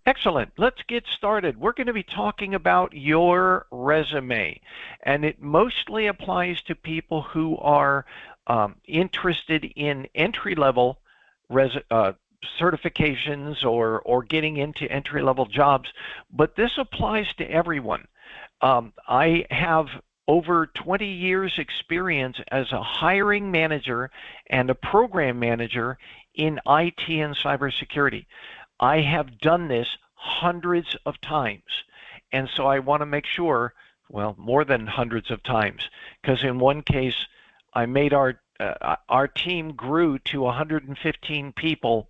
Excellent. Let's get started. We're going to be talking about your resume, and it mostly applies to people who are interested in entry-level certifications or getting into entry-level jobs, but this applies to everyone. I have over 20 years experience as a hiring manager and a program manager in IT and cybersecurity. I have done this hundreds of times. And so I want to make sure, well, more than hundreds of times, because in one case, I made our team grew to 115 people,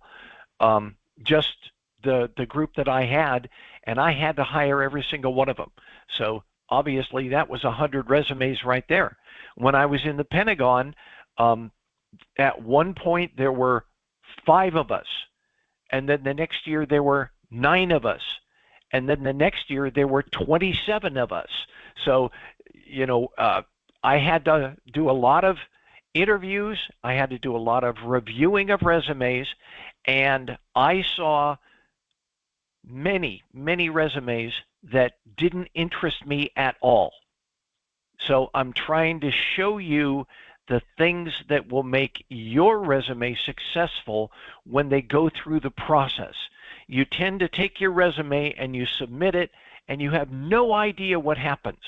just the group that I had, and I had to hire every single one of them. So obviously that was 100 resumes right there. When I was in the Pentagon, at one point there were 5 of us. And then the next year there were 9 of us. And then the next year there were 27 of us. So, I had to do a lot of interviews. I had to do a lot of reviewing of resumes. And I saw many, many resumes that didn't interest me at all. So I'm trying to show you the things that will make your resume successful when they go through the process. You tend to take your resume and you submit it and you have no idea what happens.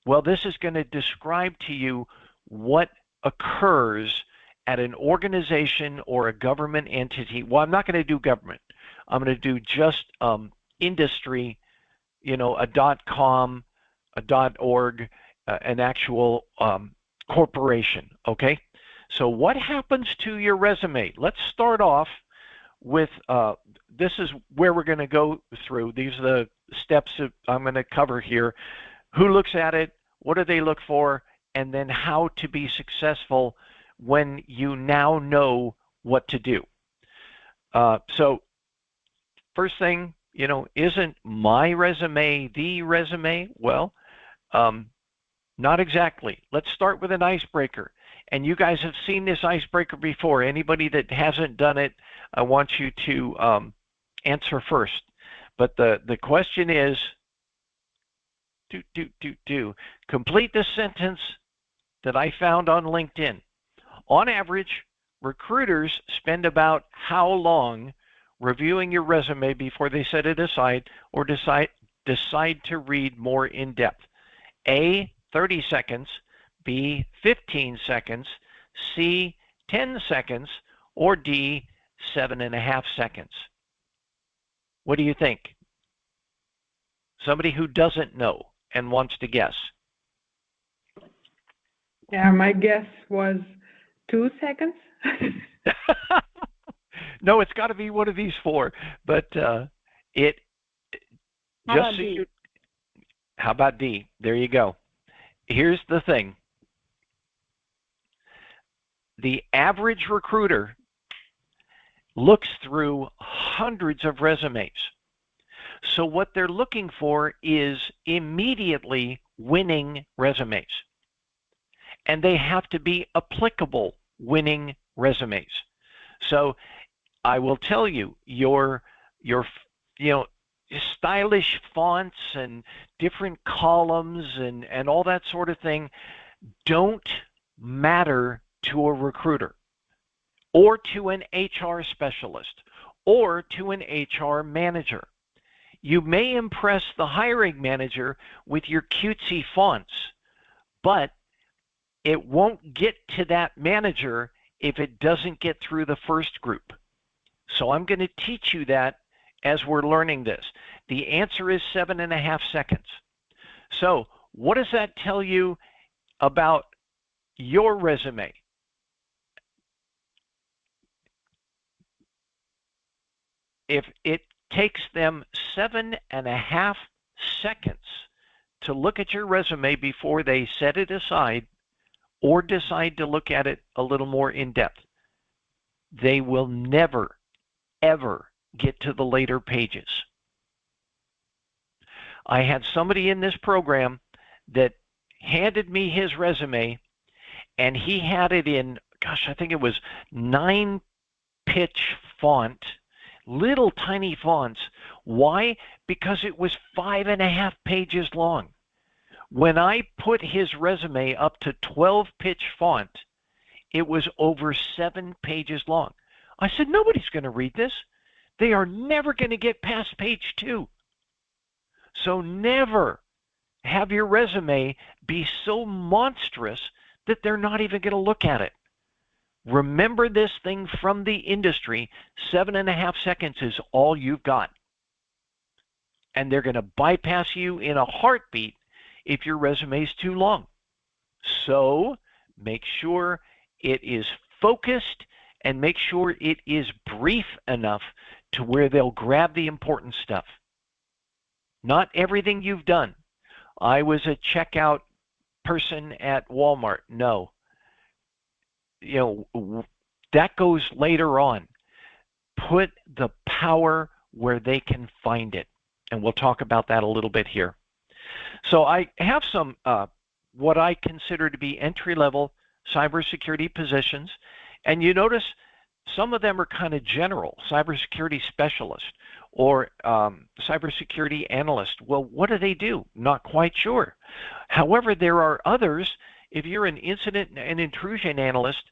Well, this is going to describe to you what occurs at an organization or a government entity. Well, I'm not going to do government. I'm going to do just industry, a .com, a .org, an actual corporation, okay? So what happens to your resume? Let's start off with, this is where we're going to go through. These are the steps that I'm going to cover here. Who looks at it? What do they look for? And then how to be successful when you now know what to do. So first thing, isn't my resume the resume? Well, not exactly. Let's start with an icebreaker. And you guys have seen this icebreaker before. Anybody that hasn't done it, I want you to answer first. But the question is, complete the sentence that I found on LinkedIn. On average, recruiters spend about how long reviewing your resume before they set it aside or decide to read more in depth? A, 30 seconds, B, 15 seconds, C, 10 seconds, or D, 7.5 seconds. What do you think? Somebody who doesn't know and wants to guess. Yeah, my guess was 2 seconds. No, it's got to be one of these 4. But it just so you. How about D? There you go. Here's the thing. The average recruiter looks through hundreds of resumes. So what they're looking for is immediately winning resumes. And they have to be applicable winning resumes. So I will tell you, your stylish fonts and different columns and all that sort of thing don't matter to a recruiter or to an HR specialist or to an HR manager. You may impress the hiring manager with your cutesy fonts, but it won't get to that manager if it doesn't get through the first group. So I'm going to teach you that as we're learning this. The answer is 7.5 seconds. So what does that tell you about your resume? If it takes them 7.5 seconds to look at your resume before they set it aside or decide to look at it a little more in depth, they will never, ever get to the later pages. I had somebody in this program that handed me his resume, and he had it in, gosh, I think it was 9-pitch font, little tiny fonts. Why? Because it was 5.5 pages long. When I put his resume up to 12-pitch font, it was over 7 pages long. I said, nobody's going to read this. They are never going to get past page 2. So never have your resume be so monstrous that they're not even going to look at it. Remember this thing from the industry, 7.5 seconds is all you've got. And they're going to bypass you in a heartbeat if your resume is too long. So make sure it is focused and make sure it is brief enough to where they'll grab the important stuff. Not everything you've done. I was a checkout person at Walmart. No. That goes later on. Put the power where they can find it. And we'll talk about that a little bit here. So I have some what I consider to be entry-level cybersecurity positions. And you notice some of them are kind of general, cybersecurity specialist or cybersecurity analyst. Well, what do they do? Not quite sure. However, there are others. If you're an incident and intrusion analyst,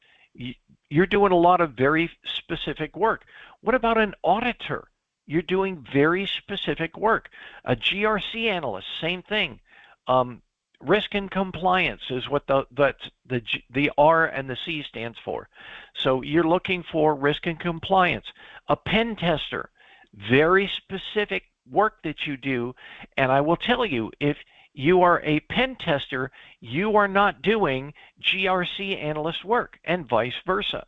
you're doing a lot of very specific work. What about an auditor? You're doing very specific work. A GRC analyst, same thing. Risk and compliance is what the R and the C stands for. So you're looking for risk and compliance. A pen tester, very specific work that you do. And I will tell you, if you are a pen tester, you are not doing GRC analyst work, and vice versa.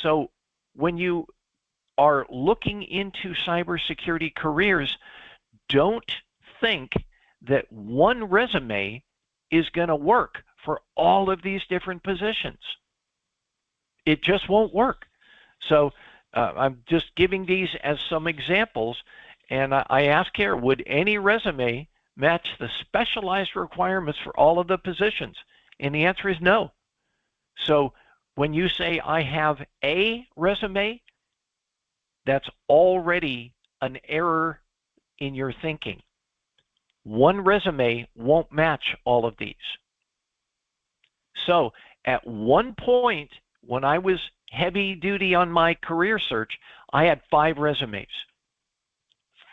So when you are looking into cybersecurity careers, don't think that one resume is going to work for all of these different positions. It just won't work. So I'm just giving these as some examples, and I ask here, would any resume match the specialized requirements for all of the positions? And the answer is no. So when you say I have a resume, that's already an error in your thinking. One resume won't match all of these. So at one point, when I was heavy duty on my career search, I had 5 resumes.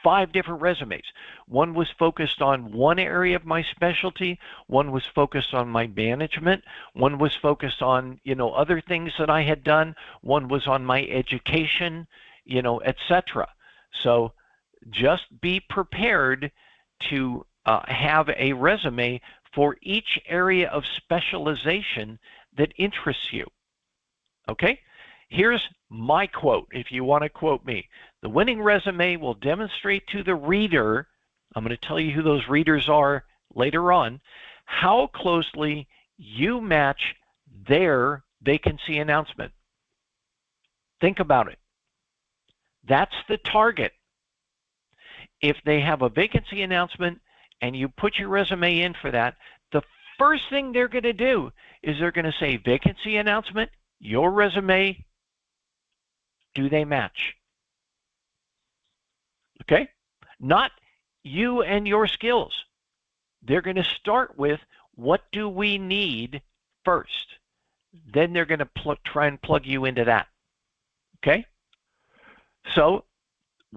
5 different resumes. One was focused on one area of my specialty. One was focused on my management. One was focused on, other things that I had done. One was on my education, etc. So just be prepared to have a resume for each area of specialization that interests you. Okay? Here's my quote, if you want to quote me. The winning resume will demonstrate to the reader, I'm going to tell you who those readers are later on, how closely you match their vacancy announcement. Think about it. That's the target. If they have a vacancy announcement and you put your resume in for that, the first thing they're going to do is they're going to say, vacancy announcement, your resume, do they match? Okay? Not you and your skills. They're going to start with, what do we need first? Then they're going to try and plug you into that. Okay? So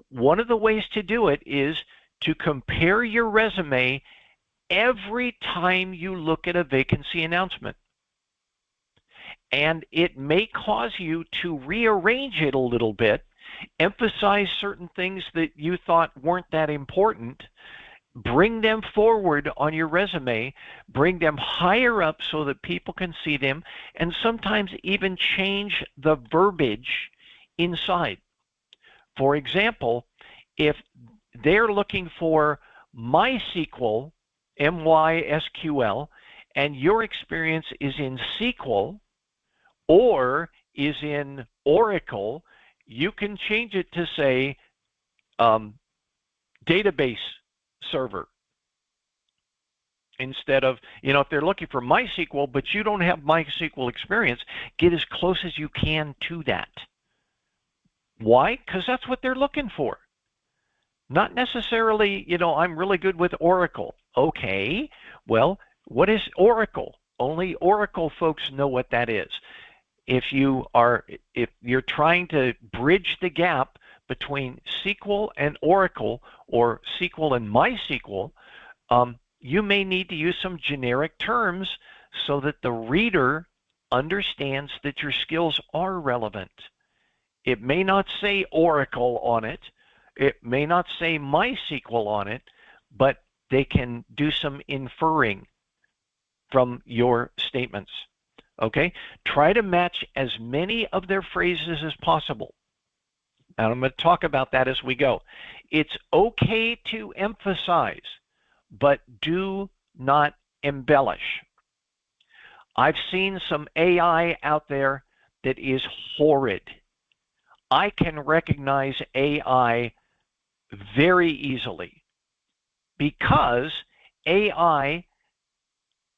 one of the ways to do it is to compare your resume every time you look at a vacancy announcement. And it may cause you to rearrange it a little bit, emphasize certain things that you thought weren't that important, bring them forward on your resume, bring them higher up so that people can see them, and sometimes even change the verbiage inside. For example, if they're looking for MySQL, MySQL, and your experience is in SQL or is in Oracle, you can change it to say database server. Instead of, if they're looking for MySQL, but you don't have MySQL experience, get as close as you can to that. Why? Because that's what they're looking for. Not necessarily, I'm really good with Oracle. Okay, well, what is Oracle? Only Oracle folks know what that is. If you're trying to bridge the gap between SQL and Oracle, or SQL and MySQL, you may need to use some generic terms so that the reader understands that your skills are relevant. It may not say Oracle on it. It may not say MySQL on it, but they can do some inferring from your statements. Okay? Try to match as many of their phrases as possible. And I'm going to talk about that as we go. It's okay to emphasize, but do not embellish. I've seen some AI out there that is horrid. I can recognize AI very easily because AI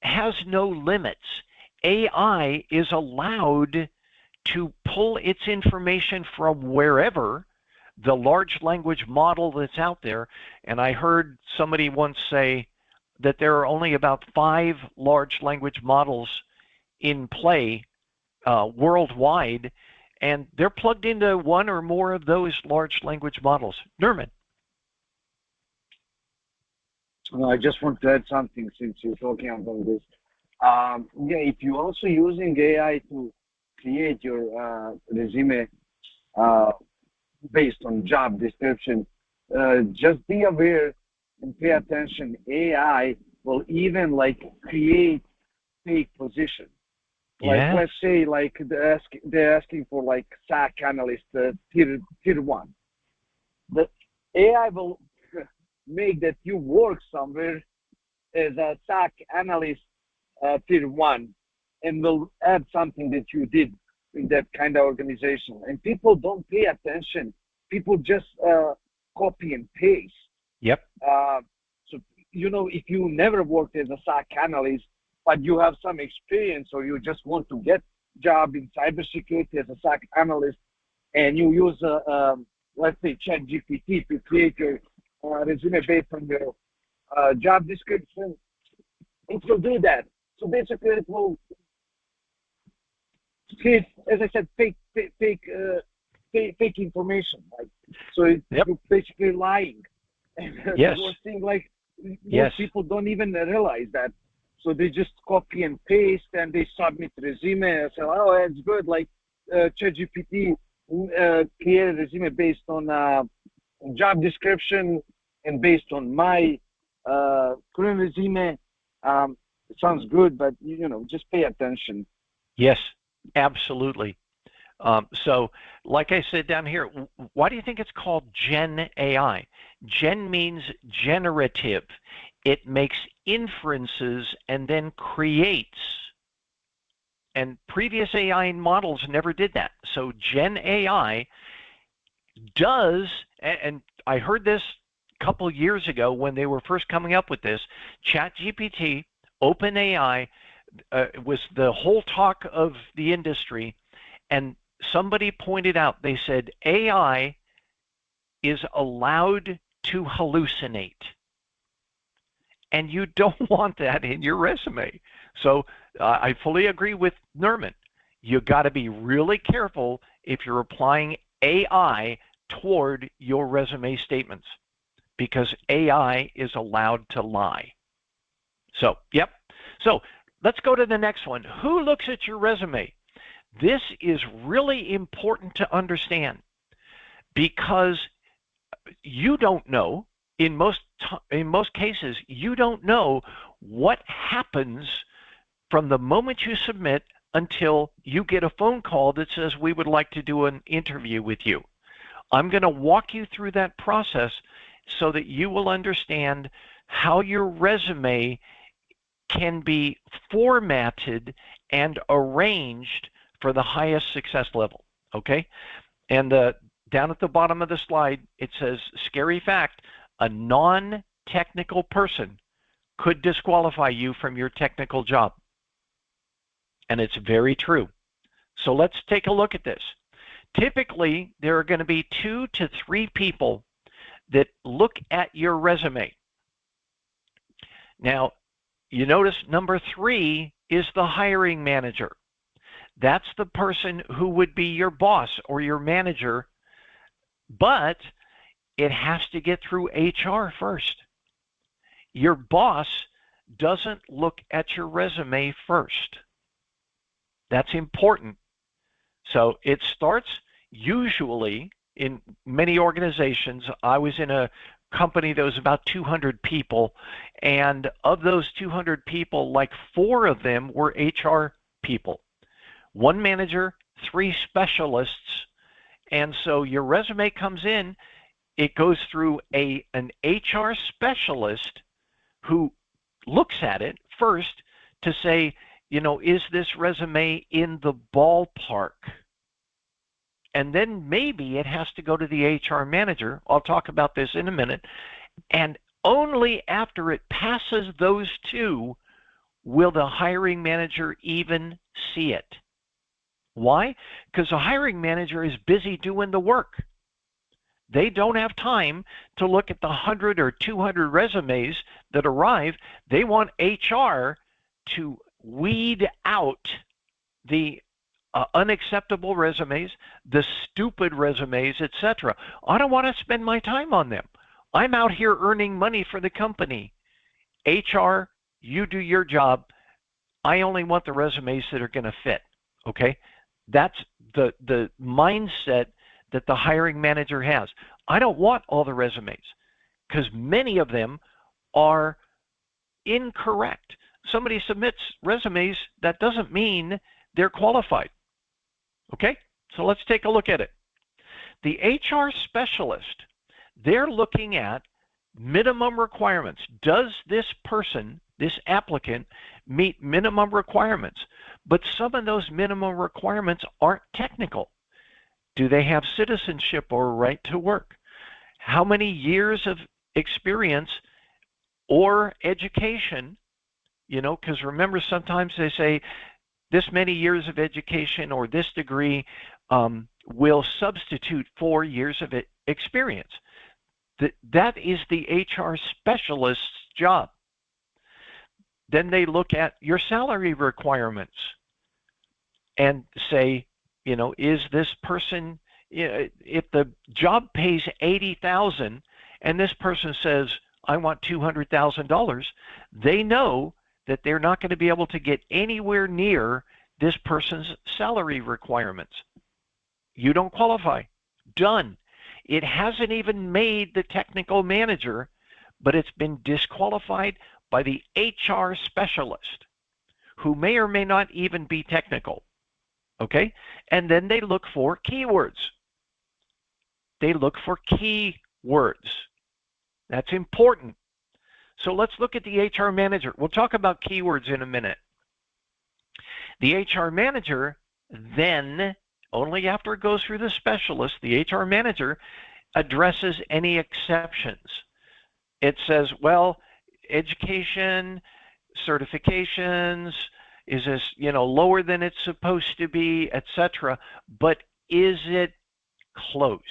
has no limits. AI is allowed to pull its information from wherever, the large language model that's out there. And I heard somebody once say that there are only about 5 large language models in play worldwide, and they're plugged into one or more of those large language models. Nerman. I just want to add something since you're talking about this. Yeah, if you're also using AI to create your resume based on job description, just be aware and pay attention. AI will even like create fake position. Like Yes. let's say like they're asking for like SAC analyst tier 1. The AI will make that you work somewhere as a SAC analyst tier 1, and will add something that you did in that kind of organization. And people don't pay attention. People just copy and paste. Yep. So, if you never worked as a SAC analyst, but you have some experience, or you just want to get job in cybersecurity as a SAC analyst, and you use, let's say, ChatGPT to create your resume based on your job description, it will do that. So basically, it will create, as I said, fake information. Like, so you're basically lying. Yes. The worst thing, like, most Yes. people don't even realize that. So they just copy and paste, and they submit resume and say, "Oh, it's good." Like ChatGPT created a resume based on job description and based on my current resume. It sounds good, but just pay attention. Yes, absolutely. So, like I said down here, why do you think it's called Gen AI? Gen means generative. It makes inferences and then creates. And previous AI models never did that. So Gen AI does, and I heard this a couple years ago when they were first coming up with this, ChatGPT, OpenAI, was the whole talk of the industry. And somebody pointed out, they said, AI is allowed to hallucinate. And you don't want that in your resume. So I fully agree with Nerman. You got to be really careful if you're applying AI toward your resume statements, because AI is allowed to lie. So, yep. So let's go to the next one. Who looks at your resume? This is really important to understand, because you don't know, in most cases, you don't know what happens from the moment you submit until you get a phone call that says, "We would like to do an interview with you." I'm going to walk you through that process so that you will understand how your resume can be formatted and arranged for the highest success level, okay? And down at the bottom of the slide, it says, scary fact, a non-technical person could disqualify you from your technical job. And it's very true. So let's take a look at this. Typically, there are going to be 2 to 3 people that look at your resume. Now, you notice number 3 is the hiring manager. That's the person who would be your boss or your manager, but it has to get through HR first. Your boss doesn't look at your resume first. That's important. So it starts usually in many organizations. I was in a company that was about 200 people, and of those 200 people, like 4 of them were HR people. 1 manager, 3 specialists, and so your resume comes in, it goes through an HR specialist who looks at it first to say, is this resume in the ballpark? And then maybe it has to go to the HR manager. I'll talk about this in a minute. And only after it passes those 2 will the hiring manager even see it. Why? Because the hiring manager is busy doing the work. They don't have time to look at the 100 or 200 resumes that arrive. They want HR to weed out the unacceptable resumes, the stupid resumes, etc. I don't want to spend my time on them. I'm out here earning money for the company. HR, you do your job. I only want the resumes that are going to fit. Okay? That's the mindset that the hiring manager has. I don't want all the resumes because many of them are incorrect. Somebody submits resumes, that doesn't mean they're qualified. Okay, so let's take a look at it. The HR specialist, they're looking at minimum requirements. Does this person, this applicant, meet minimum requirements? But some of those minimum requirements aren't technical. Do they have citizenship or right to work? How many years of experience or education? Because remember, sometimes they say this many years of education or this degree will substitute 4 years of experience. That is the HR specialist's job. Then they look at your salary requirements and say, is this person, if the job pays $80,000 and this person says, I want $200,000, they know that they're not going to be able to get anywhere near this person's salary requirements. You don't qualify. Done. It hasn't even made the technical manager, but it's been disqualified by the HR specialist, who may or may not even be technical. Okay? And then they look for keywords. They look for keywords. That's important. So let's look at the HR manager. We'll talk about keywords in a minute. The HR manager then, only after it goes through the specialist, the HR manager addresses any exceptions. It says, well, education, certifications, is this, lower than it's supposed to be, etc. But is it close?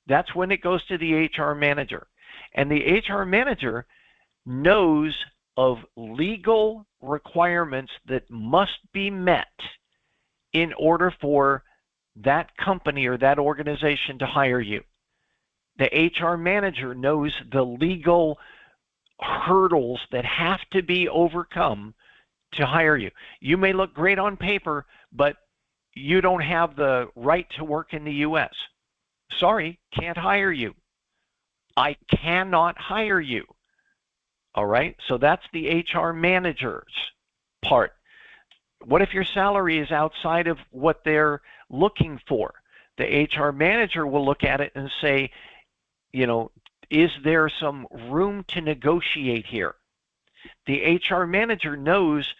That's when it goes to the HR manager. And the HR manager knows of legal requirements that must be met in order for that company or that organization to hire you. The HR manager knows the legal hurdles that have to be overcome to hire you. You may look great on paper, but you don't have the right to work in the U.S. Sorry, can't hire you. I cannot hire you. All right, so that's the HR manager's part. What if your salary is outside of what they're looking for? The HR manager will look at it and say, is there some room to negotiate here? The HR manager knows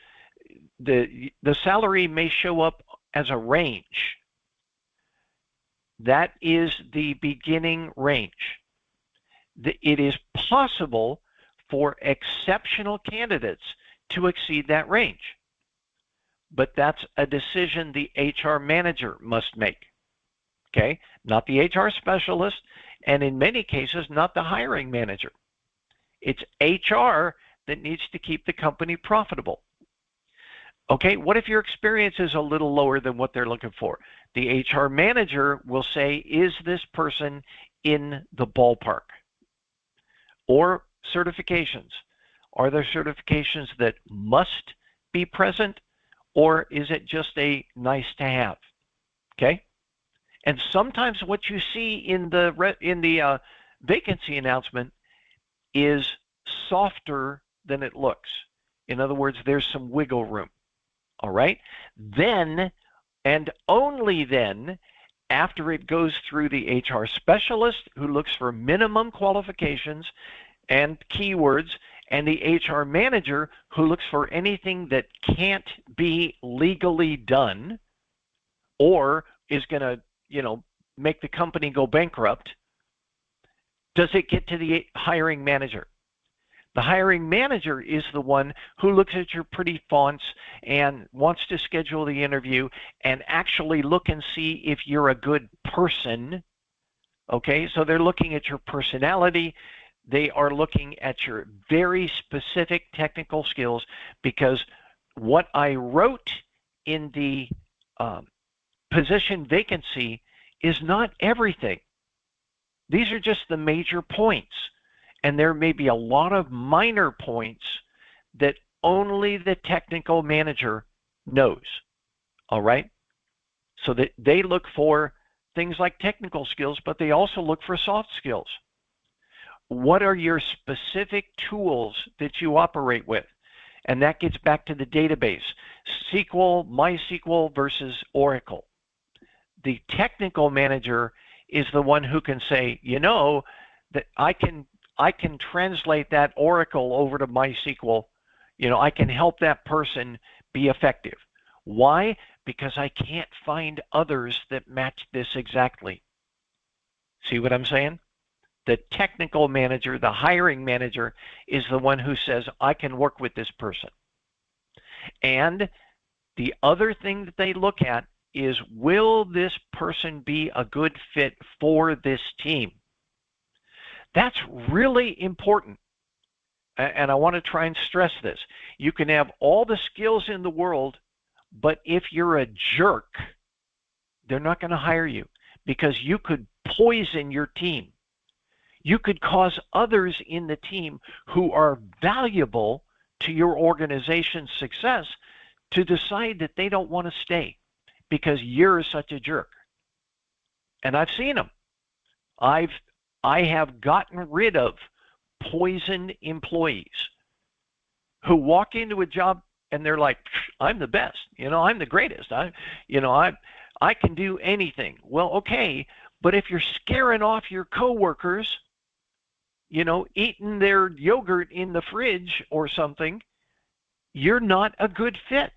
the salary may show up as a range. That is the beginning range. It is possible for exceptional candidates to exceed that range. But that's a decision the HR manager must make. okay? Not the HR specialist, and in many cases, not the hiring manager. It's HR that needs to keep the company profitable. Okay, what if your experience is a little lower than what they're looking for? The HR manager will say, is this person in the ballpark? Or certifications. Are there certifications that must be present, or is it just a nice to have? Okay? And sometimes what you see in the vacancy announcement is softer than it looks. In other words, there's some wiggle room. All right? Then, and only then, after it goes through the HR specialist who looks for minimum qualifications and keywords, and the HR manager who looks for anything that can't be legally done or is going to, make the company go bankrupt, does it get to the hiring manager? The hiring manager is the one who looks at your pretty fonts and wants to schedule the interview and actually look and see if you're a good person. Okay, so they're looking at your personality. They are looking at your very specific technical skills, because what I wrote in the position vacancy is not everything. These are just the major points. And there may be a lot of minor points that only the technical manager knows. All right? So that they look for things like technical skills, but they also look for soft skills. What are your specific tools that you operate with? And that gets back to the database. SQL, MySQL versus Oracle. The technical manager is the one who can say, that I can translate that Oracle over to MySQL. I can help that person be effective. Why? Because I can't find others that match this exactly. See what I'm saying? The technical manager, the hiring manager, is the one who says, I can work with this person. And the other thing that they look at is, will this person be a good fit for this team? That's really important. And I want to try and stress this. You can have all the skills in the world, but if you're a jerk, they're not going to hire you, because you could poison your team. You could cause others in the team who are valuable to your organization's success to decide that they don't want to stay because you're such a jerk. And I've seen them. I have gotten rid of poisoned employees who walk into a job and they're like, I'm the best, I'm the greatest. I can do anything. Well, okay, but if you're scaring off your coworkers, eating their yogurt in the fridge or something, you're not a good fit.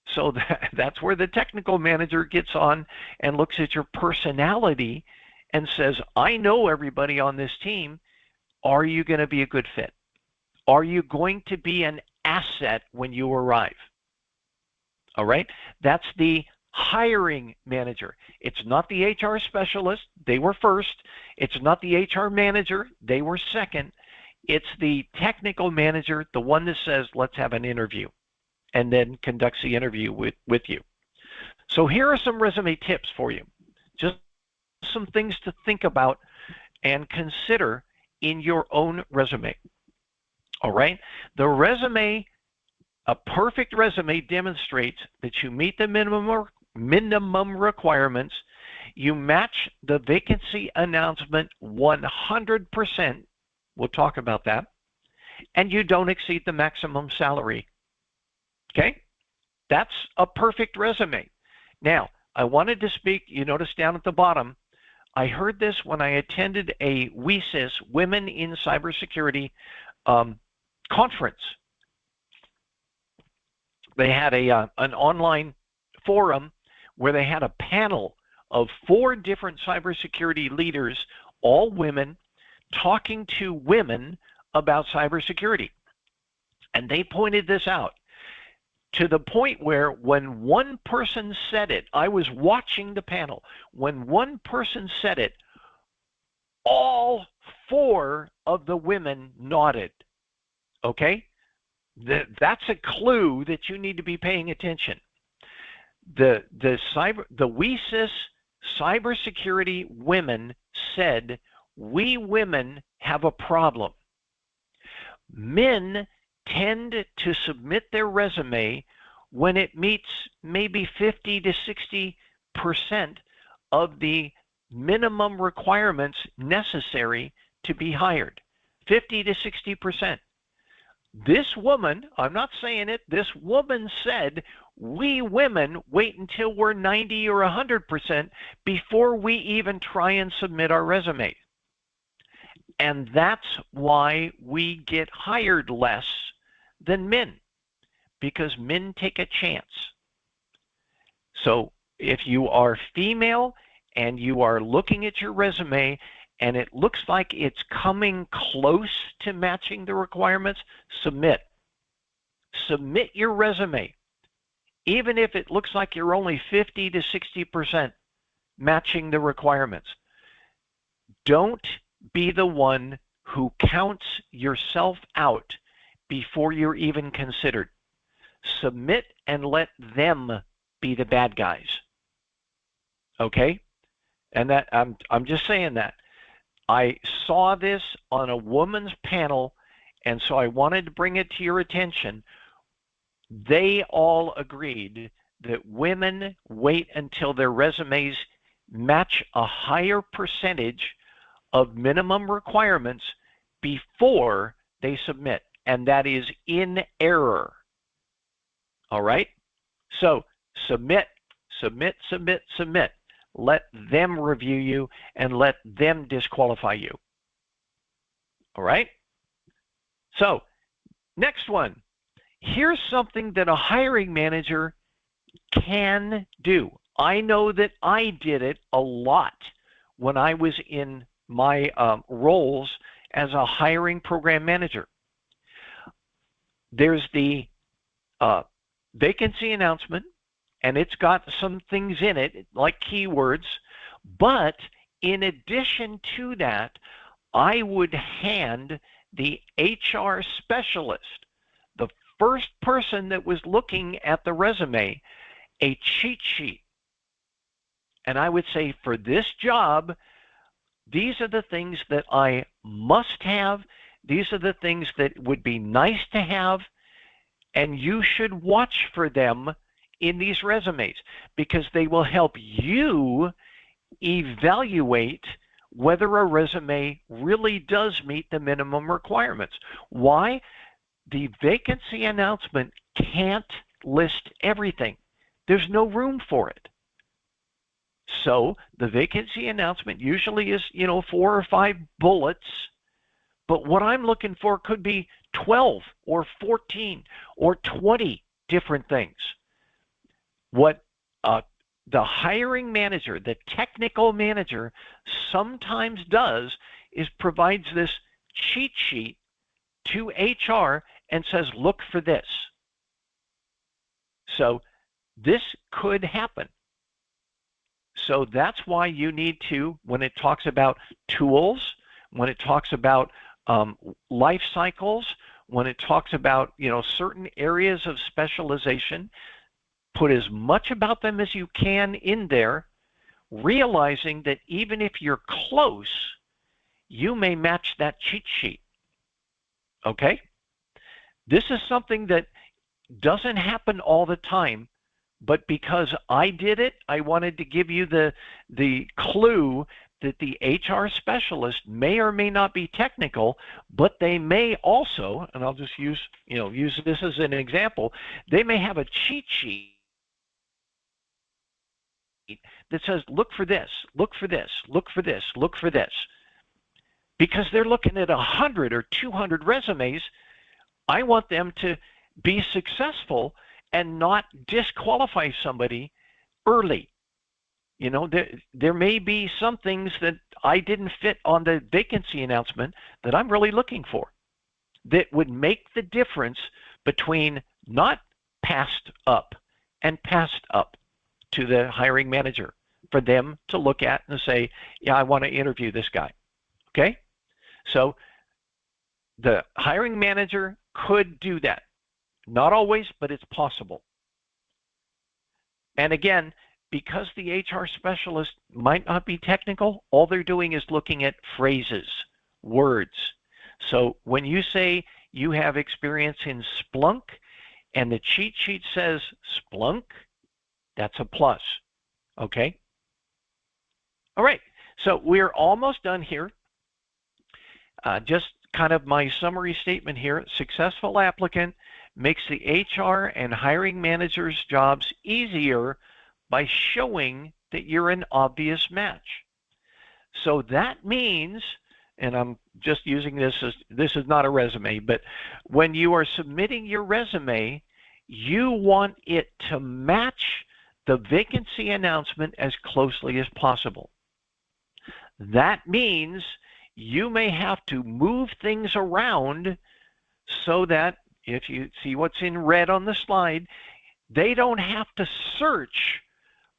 So that's where the technical manager gets on and looks at your personality and says, I know everybody on this team. Are you going to be a good fit? Are you going to be an asset when you arrive? All right? That's the hiring manager. It's not the HR specialist. They were first. It's not the HR manager. They were second. It's the technical manager, the one that says, let's have an interview, and then conducts the interview with you. So here are some resume tips for you. Just some things to think about and consider in your own resume. All right? The resume, a perfect resume, demonstrates that you meet the minimum requirements, you match the vacancy announcement 100%, we'll talk about that, and you don't exceed the maximum salary. Okay? That's a perfect resume. Now, I wanted to speak, you notice down at the bottom, I heard this when I attended a WESIS, Women in Cybersecurity, conference. They had an online forum where they had a panel of 4 different cybersecurity leaders, all women, talking to women about cybersecurity. And they pointed this out. to the point where when one person said it, I was watching the panel. When one person said it, all 4 of the women nodded. Okay? That's a clue that you need to be paying attention. The WSIS cybersecurity women said, we women have a problem. Men tend to submit their resume when it meets maybe 50 to 60% of the minimum requirements necessary to be hired. 50 to 60%. This woman, I'm not saying it, this woman said, we women wait until we're 90 or 100% before we even try and submit our resume. And that's why we get hired less than men, because men take a chance. So if you are female and you are looking at your resume and it looks like it's coming close to matching the requirements, submit. Submit your resume, even if it looks like you're only 50 to 60% matching the requirements. Don't be the one who counts yourself out before you're even considered. Submit and let them be the bad guys. Okay? And that I'm just saying that. I saw this on a woman's panel, and so I wanted to bring it to your attention. They all agreed that women wait until their resumes match a higher percentage of minimum requirements before they submit, and that is in error. All right? So submit, submit, submit, submit. Let them review you and let them disqualify you. All right? So, next one. Here's something that a hiring manager can do. I know that I did it a lot when I was in my roles as a hiring program manager. There's the vacancy announcement, and it's got some things in it, like keywords. But in addition to that, I would hand the HR specialist, the first person that was looking at the resume, a cheat sheet. And I would say, for this job, these are the things that I must have. These are the things that would be nice to have. And you should watch for them in these resumes, because they will help you evaluate whether a resume really does meet the minimum requirements. Why? The vacancy announcement can't list everything. There's no room for it. So the vacancy announcement usually is, 4 or 5 bullets, but what I'm looking for could be 12 or 14 or 20 different things. What the hiring manager, the technical manager, sometimes does is provides this cheat sheet to HR and says, look for this. So this could happen. So that's why you need to, when it talks about tools, when it talks about life cycles, when it talks about certain areas of specialization, put as much about them as you can in there, realizing that even if you're close, you may match that cheat sheet. Okay? This is something that doesn't happen all the time, but because I did it, I wanted to give you the clue that the HR specialist may or may not be technical, but they may also, and I'll just use this as an example, they may have a cheat sheet that says, look for this, look for this, look for this, look for this. Because they're looking at 100 or 200 resumes, I want them to be successful and not disqualify somebody early. There may be some things that I didn't fit on the vacancy announcement that I'm really looking for that would make the difference between not passed up and passed up to the hiring manager for them to look at and say, yeah, I want to interview this guy. Okay? So the hiring manager could do that. Not always, but it's possible. And again, because the HR specialist might not be technical, all they're doing is looking at phrases, words. So when you say you have experience in Splunk and the cheat sheet says Splunk, that's a plus. Okay? All right. So we're almost done here. Just kind of my summary statement here. Successful applicant makes the HR and hiring manager's jobs easier by showing that you're an obvious match. So that means, and I'm just using this as, this is not a resume, but when you are submitting your resume, you want it to match the vacancy announcement as closely as possible. That means you may have to move things around so that, if you see what's in red on the slide, they don't have to search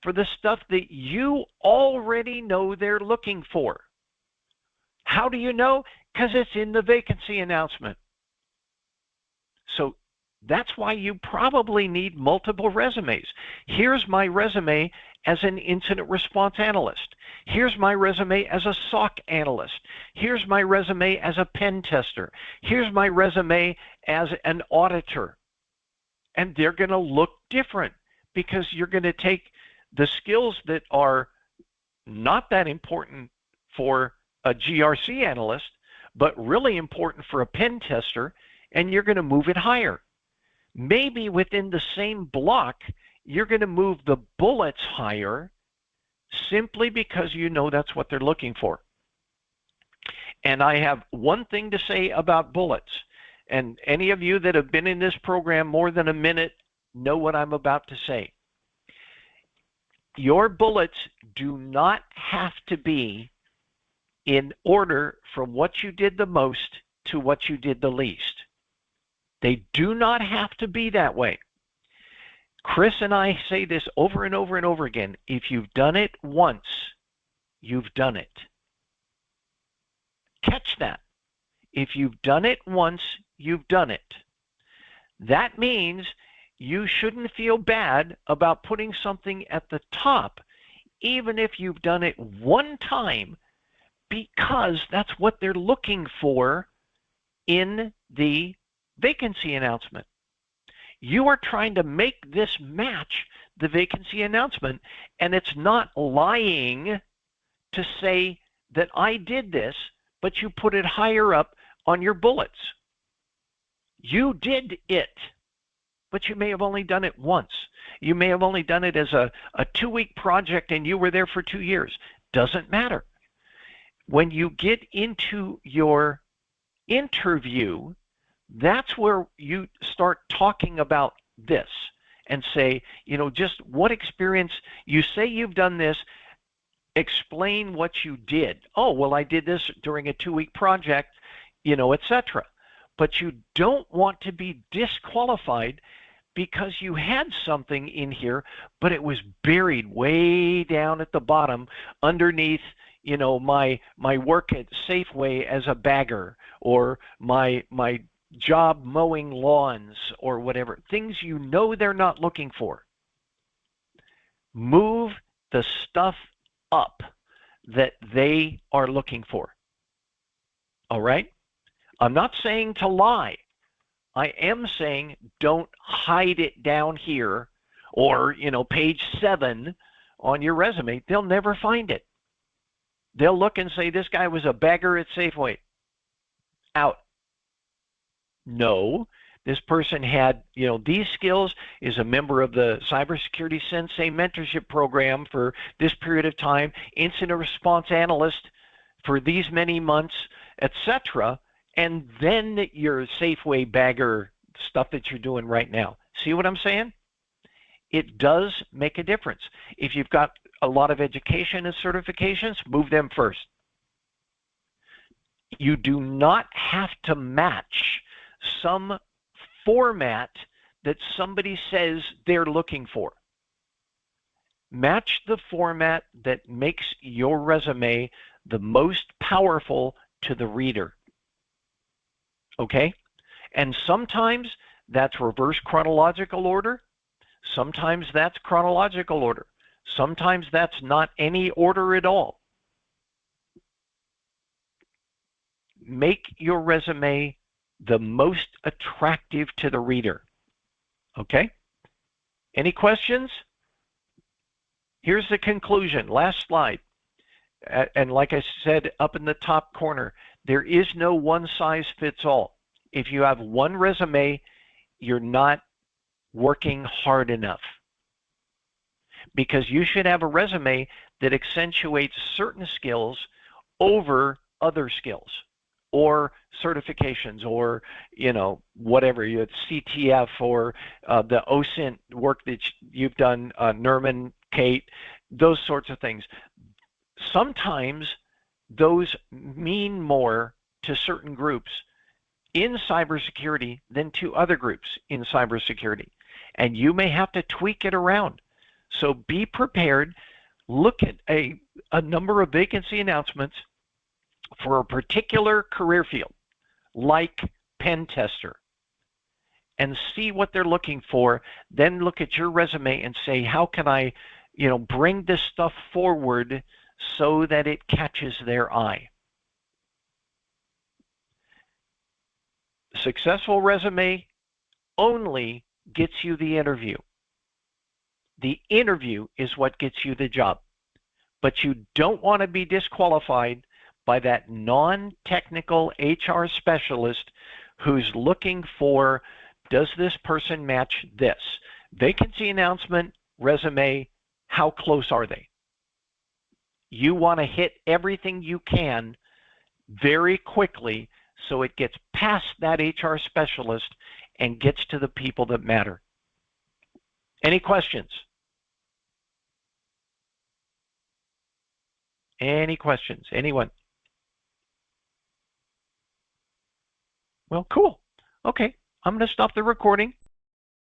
for the stuff that you already know they're looking for. How do you know? Because it's in the vacancy announcement. So that's why you probably need multiple resumes. Here's my resume as an incident response analyst. Here's my resume as a SOC analyst. Here's my resume as a pen tester. Here's my resume as an auditor. And they're going to look different because you're going to take the skills that are not that important for a GRC analyst, but really important for a pen tester, and you're going to move it higher. Maybe within the same block, you're going to move the bullets higher simply because you know that's what they're looking for. And I have one thing to say about bullets. And any of you that have been in this program more than a minute know what I'm about to say. Your bullets do not have to be in order from what you did the most to what you did the least. They do not have to be that way. Chris and I say this over and over and over again. If you've done it once, you've done it. Catch that. If you've done it once, you've done it. That means you shouldn't feel bad about putting something at the top, even if you've done it one time, because that's what they're looking for in the vacancy announcement. You are trying to make this match the vacancy announcement, and it's not lying to say that I did this, but you put it higher up on your bullets. You did it, but you may have only done it once. You may have only done it as a 2-week project and you were there for 2 years. Doesn't matter. When you get into your interview, that's where you start talking about this and say, you know, just what experience, you say you've done this, explain what you did. Oh, well, I did this during a 2-week project, you know, etc. But you don't want to be disqualified because you had something in here, but it was buried way down at the bottom underneath, you know, my work at Safeway as a bagger, or my job mowing lawns, or whatever. Things you know they're not looking for. Move the stuff up that they are looking for. All right? I'm not saying to lie. I am saying don't hide it down here or, you know, page 7 on your resume. They'll never find it. They'll look and say, this guy was a bagger at Safeway. Out. No, this person had, you know, these skills, is a member of the CyberSecurity Sensei mentorship program for this period of time, incident response analyst for these many months, etc. And then your Safeway bagger stuff that you're doing right now. See what I'm saying? It does make a difference. If you've got a lot of education and certifications, move them first. You do not have to match some format that somebody says they're looking for. Match the format that makes your resume the most powerful to the reader. Okay? And sometimes that's reverse chronological order. Sometimes that's chronological order. Sometimes that's not any order at all. Make your resume the most attractive to the reader. Okay? Any questions? Here's the conclusion. Last slide. And like I said up in the top corner, there is no one size fits all. If you have one resume, you're not working hard enough. Because you should have a resume that accentuates certain skills over other skills or certifications, or whatever, you have CTF or the OSINT work that you've done, Nerman, Kate, those sorts of things. Sometimes those mean more to certain groups in cybersecurity than to other groups in cybersecurity, and you may have to tweak it around. So be prepared. Look at a number of vacancy announcements for a particular career field, like pen tester, and see what they're looking for. Then look at your resume and say, how can I, bring this stuff forward so that it catches their eye? Successful resume only gets you the interview. The interview is what gets you the job. But you don't want to be disqualified by that non-technical HR specialist who's looking for, does this person match this? Vacancy announcement, resume, how close are they? You want to hit everything you can very quickly so it gets past that HR specialist and gets to the people that matter. Any questions? Any questions? Anyone? Well, cool. Okay, I'm going to stop the recording.